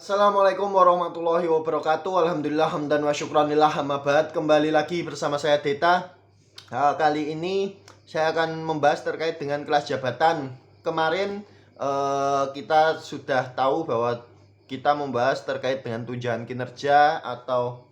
Assalamualaikum warahmatullahi wabarakatuh. Alhamdulillah hamdan wa syukranillah amma ba'd. Kembali lagi bersama saya Deta. Kali ini saya akan membahas terkait dengan kelas jabatan. Kemarin kita sudah tahu bahwa kita membahas terkait dengan tunjangan kinerja atau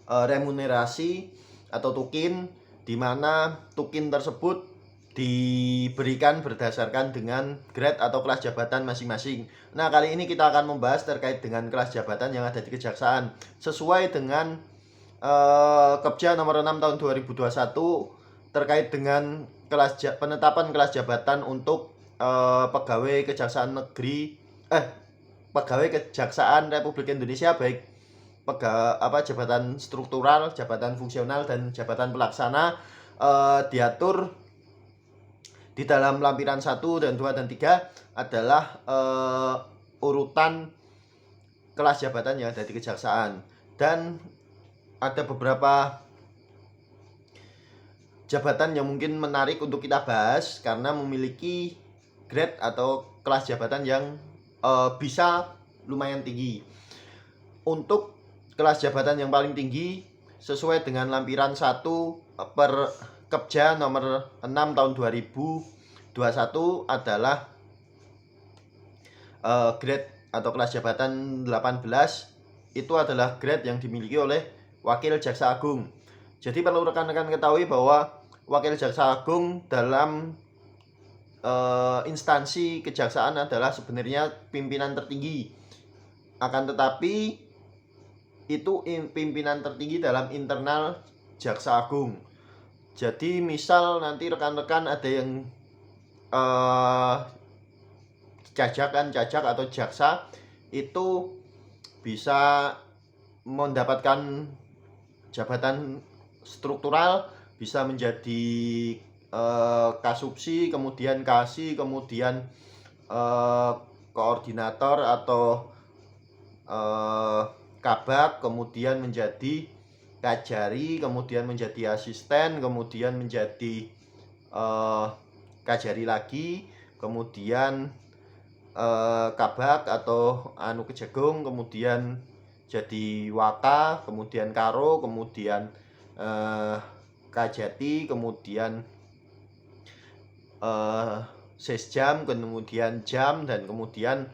remunerasi atau tukin, di mana tukin tersebut diberikan berdasarkan dengan grade atau kelas jabatan masing-masing. Nah, kali ini kita akan membahas terkait dengan kelas jabatan yang ada di Kejaksaan sesuai dengan Kepja nomor 6 tahun 2021 terkait dengan penetapan kelas jabatan untuk pegawai Kejaksaan pegawai Kejaksaan Republik Indonesia, baik jabatan struktural, jabatan fungsional, dan jabatan pelaksana. Diatur di dalam lampiran 1 dan 2 dan 3 adalah urutan kelas jabatan yang ada di Kejaksaan, dan ada beberapa jabatan yang mungkin menarik untuk kita bahas karena memiliki grade atau kelas jabatan yang bisa lumayan tinggi. Untuk kelas jabatan yang paling tinggi sesuai dengan lampiran 1 per Kepja nomor 6 tahun 2021 adalah grade atau kelas jabatan 18. Itu adalah grade yang dimiliki oleh Wakil Jaksa Agung. Jadi perlu rekan-rekan ketahui bahwa Wakil Jaksa Agung dalam instansi kejaksaan adalah sebenarnya pimpinan tertinggi. Akan tetapi itu pimpinan tertinggi dalam internal Jaksa Agung. Jadi misal nanti rekan-rekan ada yang cajak atau jaksa itu bisa mendapatkan jabatan struktural, bisa menjadi kasubsi, kemudian kasih, kemudian koordinator atau kabak, kemudian menjadi kajari, kemudian menjadi asisten, kemudian menjadi kajari lagi, kemudian kabak atau kejagung, kemudian jadi waka, kemudian karo, kemudian kajati, kemudian sesjam, kemudian jam, dan kemudian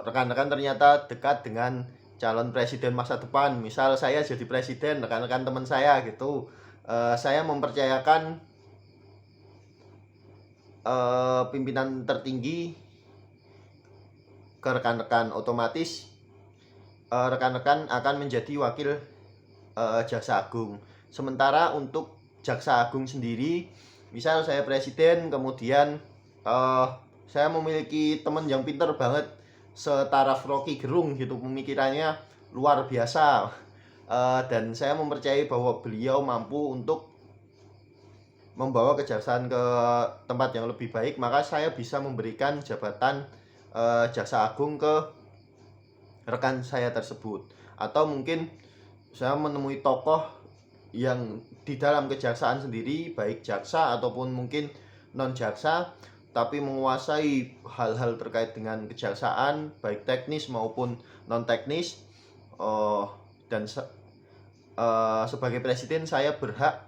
rekan-rekan ternyata dekat dengan calon presiden masa depan. Misal saya jadi presiden, rekan-rekan teman saya gitu, saya mempercayakan pimpinan tertinggi ke rekan-rekan, otomatis rekan-rekan akan menjadi wakil Jaksa Agung. Sementara untuk Jaksa Agung sendiri, misal saya presiden, kemudian saya memiliki teman yang pinter banget, setaraf Rocky Gerung gitu, pemikirannya luar biasa, dan saya mempercayai bahwa beliau mampu untuk membawa kejaksaan ke tempat yang lebih baik, maka saya bisa memberikan jabatan Jaksa Agung ke rekan saya tersebut. Atau mungkin saya menemui tokoh yang di dalam kejaksaan sendiri, baik jaksa ataupun mungkin non jaksa, tapi menguasai hal-hal terkait dengan kejaksaan, baik teknis maupun non teknis, dan sebagai presiden saya berhak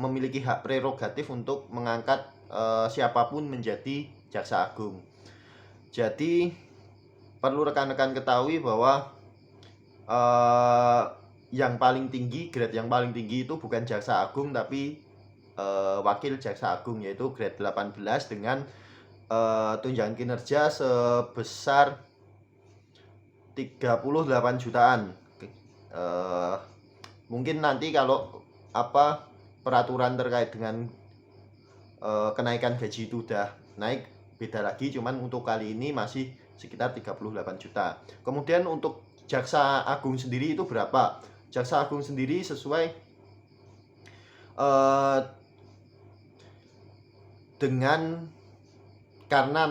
memiliki hak prerogatif untuk mengangkat siapapun menjadi Jaksa Agung. Jadi perlu rekan-rekan ketahui bahwa yang paling tinggi, grade yang paling tinggi itu bukan Jaksa Agung tapi Wakil Jaksa Agung, yaitu grade 18 dengan tunjangan kinerja sebesar 38 jutaan. Mungkin nanti kalau peraturan terkait dengan kenaikan gaji itu udah naik, beda lagi, cuman untuk kali ini masih sekitar 38 juta. Kemudian untuk Jaksa Agung sendiri itu berapa? Jaksa Agung sendiri sesuai dengan, karena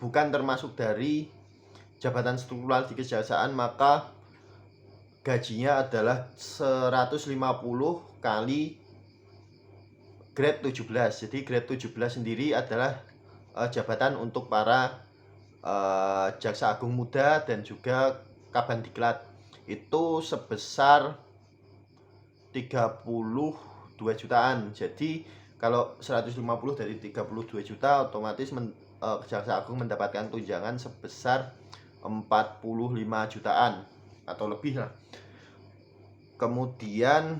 bukan termasuk dari jabatan struktural di kejaksaan, maka gajinya adalah 150 kali grade 17. Jadi grade 17 sendiri adalah jabatan untuk para jaksa agung muda dan juga kabandiklat itu sebesar 32 jutaan. Jadi kalau 150 dari 32 juta otomatis jaksa agung mendapatkan tunjangan sebesar 45 jutaan atau lebih lah. Kemudian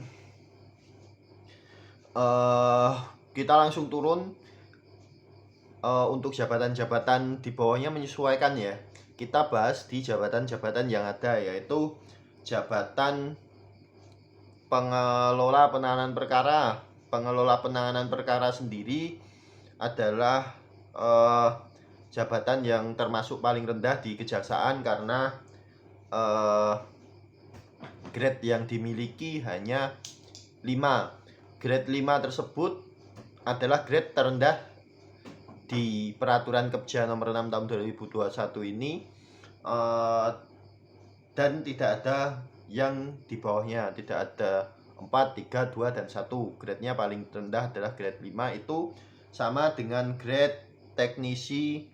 kita langsung turun untuk jabatan-jabatan di bawahnya menyesuaikan ya. Kita bahas di jabatan-jabatan yang ada, yaitu jabatan pengelola penanganan perkara. Pengelola penanganan perkara sendiri adalah jabatan yang termasuk paling rendah di kejaksaan karena grade yang dimiliki hanya 5. Grade 5 tersebut adalah grade terendah di Peraturan Kepja nomor 6 tahun 2021 ini, dan tidak ada yang di bawahnya, tidak ada 4, 3, 2, dan 1. Grade-nya paling rendah adalah grade 5, itu sama dengan grade teknisi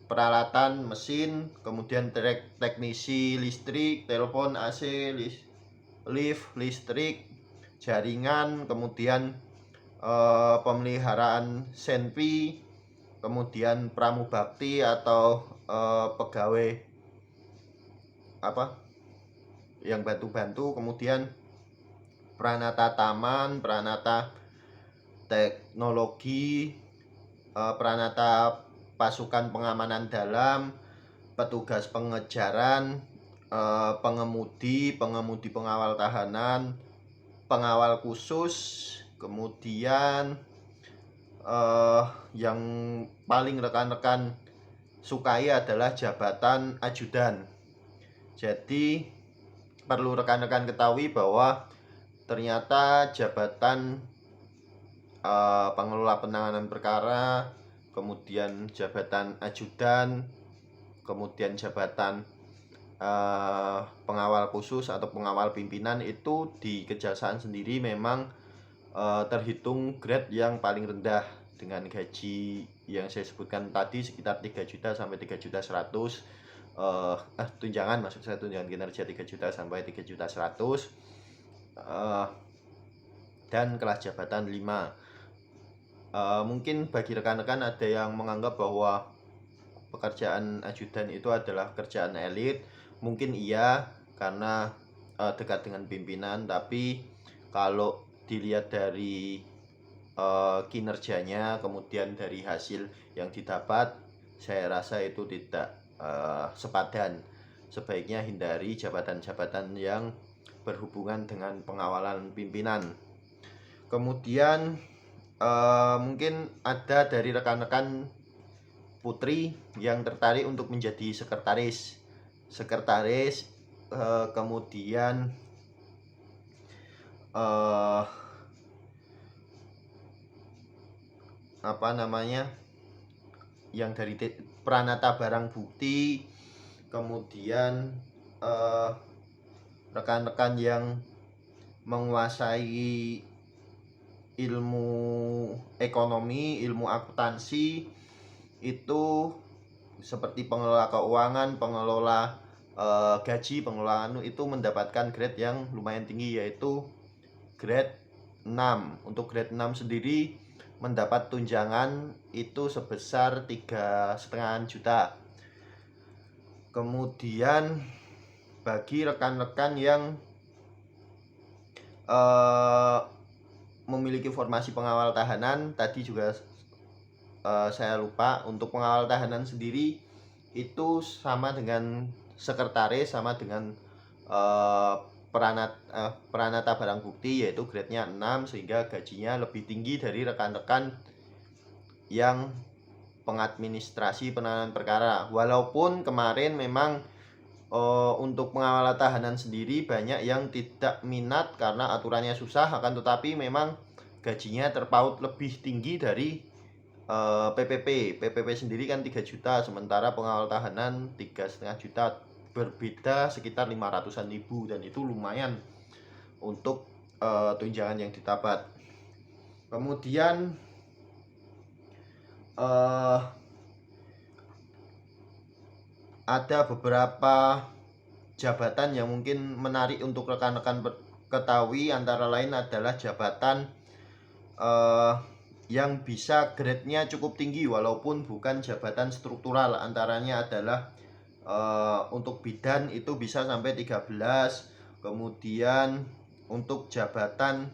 peralatan mesin, kemudian teknisi listrik, telepon, AC, lift, listrik, jaringan, kemudian pemeliharaan senpi, kemudian pramubakti atau pegawai yang bantu-bantu, kemudian pranata taman, pranata teknologi, pranata pasukan pengamanan dalam, petugas pengejaran, pengemudi pengawal tahanan, pengawal khusus, kemudian yang paling rekan-rekan sukai adalah jabatan ajudan. Jadi perlu rekan-rekan ketahui bahwa ternyata jabatan pengelola penanganan perkara, kemudian jabatan ajudan, kemudian jabatan pengawal khusus atau pengawal pimpinan itu di kejaksaan sendiri memang terhitung grade yang paling rendah dengan gaji yang saya sebutkan tadi sekitar 3 juta sampai 3 juta 100, tunjangan, maksud saya tunjangan kinerja 3 juta sampai 3 juta 100, dan kelas jabatan 5. Mungkin bagi rekan-rekan ada yang menganggap bahwa pekerjaan ajudan itu adalah kerjaan elit. Mungkin iya karena dekat dengan pimpinan, tapi kalau dilihat dari kinerjanya, kemudian dari hasil yang didapat, saya rasa itu tidak sepadan. Sebaiknya hindari jabatan-jabatan yang berhubungan dengan pengawalan pimpinan. Kemudian mungkin ada dari rekan-rekan putri yang tertarik untuk menjadi sekretaris, kemudian yang dari pranata barang bukti, kemudian rekan-rekan yang menguasai ilmu ekonomi, ilmu akuntansi, itu seperti pengelola keuangan, pengelola gaji, pengelolaan itu mendapatkan grade yang lumayan tinggi, yaitu grade 6. Untuk grade 6 sendiri mendapat tunjangan itu sebesar 3,5 juta. Kemudian bagi rekan-rekan yang memiliki formasi pengawal tahanan, tadi juga saya lupa, untuk pengawal tahanan sendiri itu sama dengan sekretaris, sama dengan pranata barang bukti, yaitu grade-nya 6, sehingga gajinya lebih tinggi dari rekan-rekan yang pengadministrasi penanganan perkara. Walaupun kemarin memang untuk pengawal tahanan sendiri banyak yang tidak minat karena aturannya susah, akan tetapi memang gajinya terpaut lebih tinggi dari PPP sendiri kan 3 juta, sementara pengawal tahanan 3,5 juta, berbeda sekitar 500-an ribu, dan itu lumayan untuk tunjangan yang didapat. Kemudian ada beberapa jabatan yang mungkin menarik untuk rekan-rekan ketahui, antara lain adalah jabatan yang bisa grade-nya cukup tinggi walaupun bukan jabatan struktural. Antaranya adalah untuk bidan itu bisa sampai 13. Kemudian untuk jabatan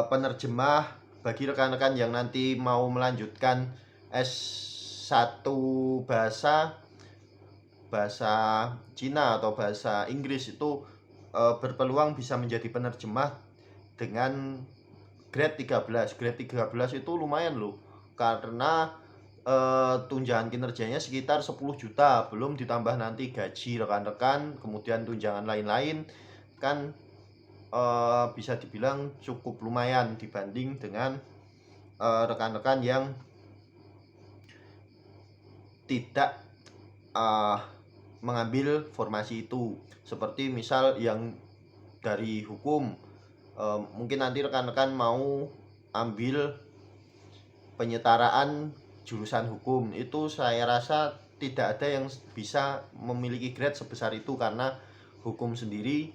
penerjemah bagi rekan-rekan yang nanti mau melanjutkan S1 bahasa Cina atau bahasa Inggris itu berpeluang bisa menjadi penerjemah dengan grade 13. Grade 13 itu lumayan loh, karena tunjangan kinerjanya sekitar 10 juta, belum ditambah nanti gaji rekan-rekan, kemudian tunjangan lain-lain, kan bisa dibilang cukup lumayan dibanding dengan rekan-rekan yang tidak mengambil formasi itu. Seperti misal yang dari hukum, mungkin nanti rekan-rekan mau ambil penyetaraan jurusan hukum, itu saya rasa tidak ada yang bisa memiliki grade sebesar itu, karena hukum sendiri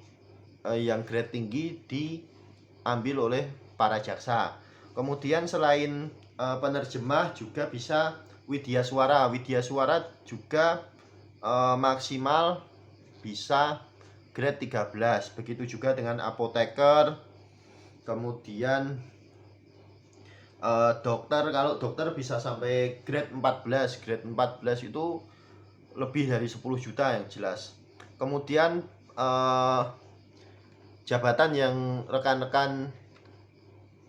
yang grade tinggi diambil oleh para jaksa. Kemudian selain penerjemah juga bisa widya suara. Widya suara juga maksimal bisa grade 13. Begitu juga dengan apoteker. Kemudian dokter, kalau dokter bisa sampai grade 14. Grade 14 itu lebih dari 10 juta yang jelas. Kemudian jabatan yang rekan-rekan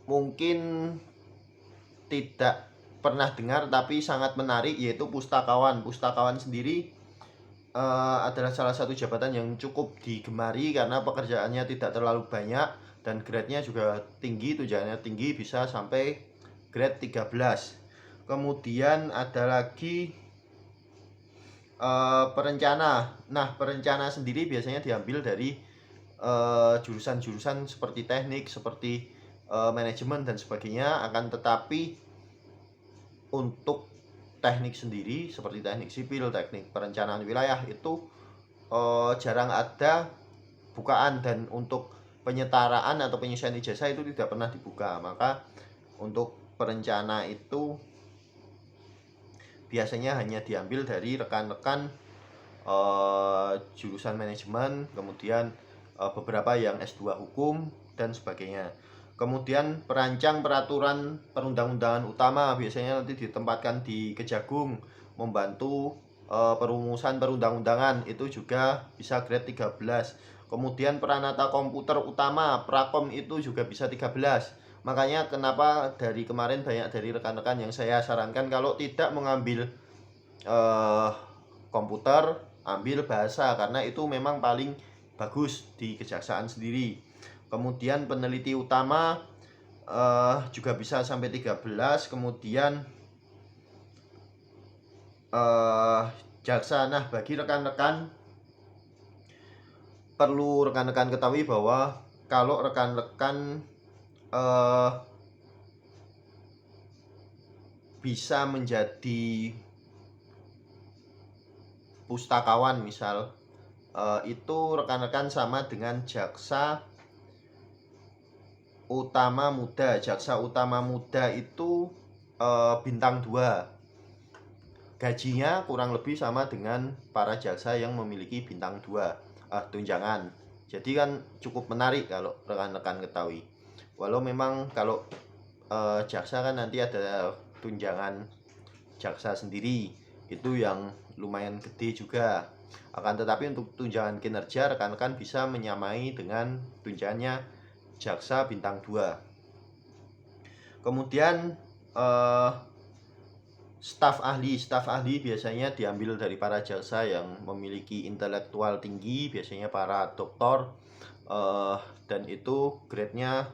mungkin tidak pernah dengar tapi sangat menarik, yaitu pustakawan. Pustakawan sendiri adalah salah satu jabatan yang cukup digemari karena pekerjaannya tidak terlalu banyak dan grade-nya juga tinggi, tunjangannya tinggi, bisa sampai grade 13. Kemudian ada lagi perencana. Nah, perencana sendiri biasanya diambil dari jurusan-jurusan seperti teknik, seperti manajemen dan sebagainya. Akan tetapi untuk teknik sendiri seperti teknik sipil, teknik perencanaan wilayah itu jarang ada bukaan, dan untuk penyetaraan atau penyesuaian ijazah itu tidak pernah dibuka. Maka untuk perencana itu biasanya hanya diambil dari rekan-rekan jurusan manajemen, kemudian beberapa yang S2 hukum dan sebagainya. Kemudian perancang peraturan perundang-undangan utama biasanya nanti ditempatkan di Kejagung, membantu perumusan perundang-undangan, itu juga bisa grade 13. Kemudian peranata komputer utama, Prakom, itu juga bisa 13. Makanya kenapa dari kemarin banyak dari rekan-rekan yang saya sarankan kalau tidak mengambil komputer, ambil bahasa, karena itu memang paling bagus di kejaksaan sendiri. Kemudian peneliti utama juga bisa sampai 13. Kemudian jaksa. Nah, bagi rekan-rekan perlu rekan-rekan ketahui bahwa kalau rekan-rekan bisa menjadi pustakawan misal, itu rekan-rekan sama dengan jaksa utama muda. Jaksa utama muda itu bintang 2. Gajinya kurang lebih sama dengan para jaksa yang memiliki bintang 2 tunjangan. Jadi kan cukup menarik kalau rekan-rekan ketahui. Walau memang kalau jaksa kan nanti ada tunjangan jaksa sendiri, itu yang lumayan gede juga. Akan tetapi untuk tunjangan kinerja rekan-rekan bisa menyamai dengan tunjangannya jaksa bintang 2. Kemudian staf ahli biasanya diambil dari para jaksa yang memiliki intelektual tinggi, biasanya para doktor, dan itu grade-nya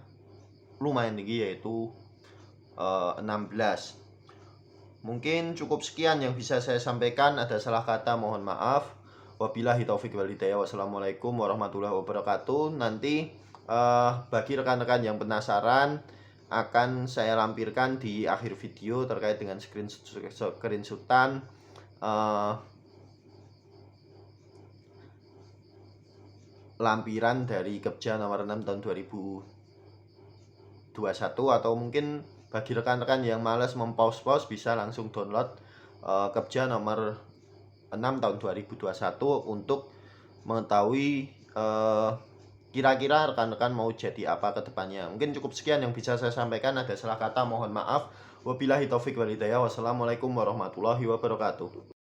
lumayan tinggi, yaitu 16. Mungkin cukup sekian yang bisa saya sampaikan. Ada salah kata mohon maaf. Wabillahi taufik wal hidayah. Wassalamualaikum warahmatullahi wabarakatuh. Nanti bagi rekan-rekan yang penasaran, akan saya lampirkan di akhir video terkait dengan screenshotan eh, lampiran dari Kepja nomor 6 tahun 2021, atau mungkin bagi rekan-rekan yang males mempause-pause bisa langsung download Kepja nomor 6 tahun 2021 untuk mengetahui kira-kira rekan-rekan mau jadi apa ke depannya. Mungkin cukup sekian yang bisa saya sampaikan, ada salah kata mohon maaf. Wabillahi taufik wal hidayah. Wassalamualaikum warahmatullahi wabarakatuh.